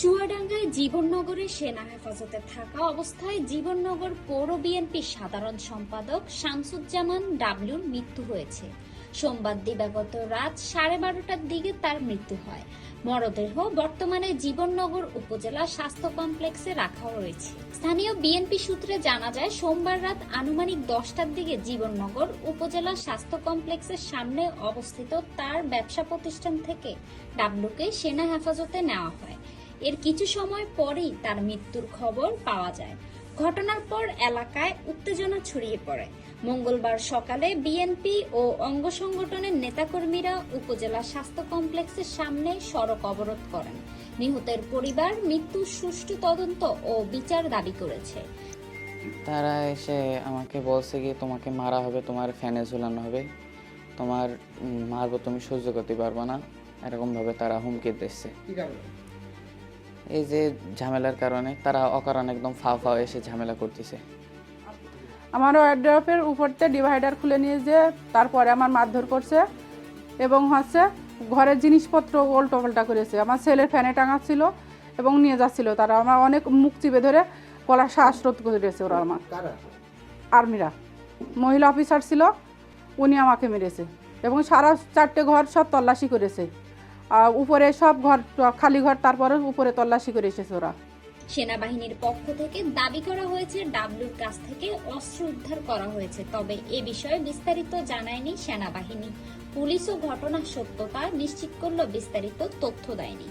চুয়াডাঙ্গায় জীবননগরে সেনা হেফাজতে থাকা অবস্থায় জীবননগর পৌর বিএনপির সাধারণ সম্পাদক শামসুজ্জামান ডাবলুর মৃত্যু হয়েছে। সোমবার দিবাগত রাত 12:30টার দিকে তার মৃত্যু হয়। মরদেহ বর্তমানে জীবননগর উপজেলা স্বাস্থ্য কমপ্লেক্সে রাখা হয়েছে। স্থানীয় বিএনপি সূত্রে জানা যায়, সোমবার রাত আনুমানিক 10টার দিকে জীবননগর উপজেলা স্বাস্থ্য কমপ্লেক্সের সামনে অবস্থিত তার ব্যবসা প্রতিষ্ঠান থেকে ডাবলুকে সেনা হেফাজতে নেওয়া হয়। এর কিছু সময় পরেই তার মৃত্যুর খবর পাওয়া যায়। ঘটনার পর এলাকায় উত্তেজনা ছড়িয়ে পড়ে। মঙ্গলবার সকালে বিএনপি ও অঙ্গ সংগঠনের নেতাকর্মীরা উপজেলা স্বাস্থ্য কমপ্লেক্সের সামনে সড়ক অবরোধ করেন। নিহতের পরিবার মৃত্যুর সুষ্ঠু তদন্ত ও বিচার দাবি করেছে। তারা এসে আমাকে বলছে কি, তোমাকে মারা হবে, তোমার ফ্যানে ঝুলানো হবে, তোমার মারবো, তুমি সহ্য করতে পারবে না, এরকমভাবে তারা হুমকি দিচ্ছে। এই যে ঝামেলার কারণে তারা অকারণে একদম ফা এসে ঝামেলা করতেছে। আমার ওয়ার্ড্রপের উপরতে ডিভাইডার খুলে নিয়ে যে তারপরে আমার মারধর করছে এবং ঘরের জিনিসপত্র উল্টো পাল্টা করেছে। আমার ছেলের ফ্যানে টাঙাচ্ছিল এবং নিয়ে যাচ্ছিল তারা। আমার অনেক মুখ চিপে ধরে গলার শ্বাসরোধ করেছে ওরা। আমার আর্মিরা মহিলা অফিসার ছিল, উনি আমাকে মেরেছে এবং সারা 4টে ঘর সব তল্লাশি করেছে। আর উপরে সব ঘর খালি ঘর, তারপরে উপরে তল্লাশি করে এসেছে ওরা। সেনাবাহিনীর পক্ষ থেকে দাবি করা হয়েছে ডাবলুর কাছ থেকে অস্ত্র উদ্ধার করা হয়েছে, তবে এ বিষয়ে বিস্তারিত জানায়নি সেনাবাহিনী। পুলিশও ঘটনার সত্যতা নিশ্চিত করলেও বিস্তারিত তথ্য দেয়নি।